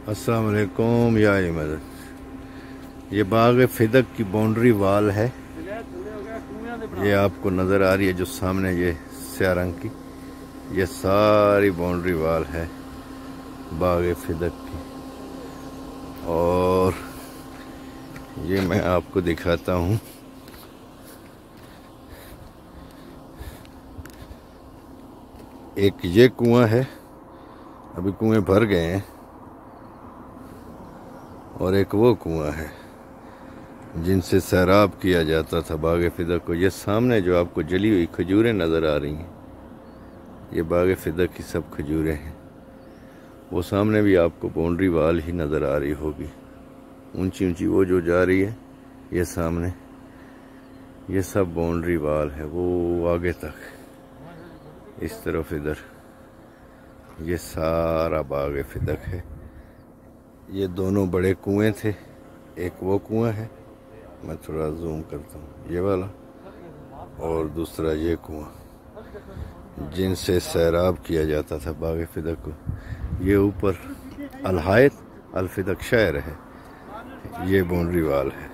अस्सलाम वालेकुम या मदद। ये बाग फिदक की बाउंड्री वाल है। ये आपको नज़र आ रही है जो सामने ये स्या रंग की, ये सारी बाउंड्री वाल है बाग फिदक की। और ये मैं आपको दिखाता हूँ। एक ये कुआं है, अभी कुएं भर गए हैं, और एक वो कुआं है जिनसे सैराब किया जाता था बाग फिदक को। ये सामने जो आपको जली हुई खजूरें नज़र आ रही हैं, ये बाग फिदक की सब खजूरें हैं। वो सामने भी आपको बाउंड्री वाल ही नज़र आ रही होगी, ऊंची ऊंची वो जो जा रही है, ये सामने ये सब बाउंड्री वाल है। वो आगे तक इस तरफ इधर ये सारा बाग फिदक है। ये दोनों बड़े कुएं थे, एक वो कुआं है, मैं थोड़ा जूम करता हूँ, ये वाला, और दूसरा ये कुआं जिनसे सैराब किया जाता था बाग फिदक को। ये ऊपर अल हायत अल फिदक शहर है, ये बाउंड्री वाल है।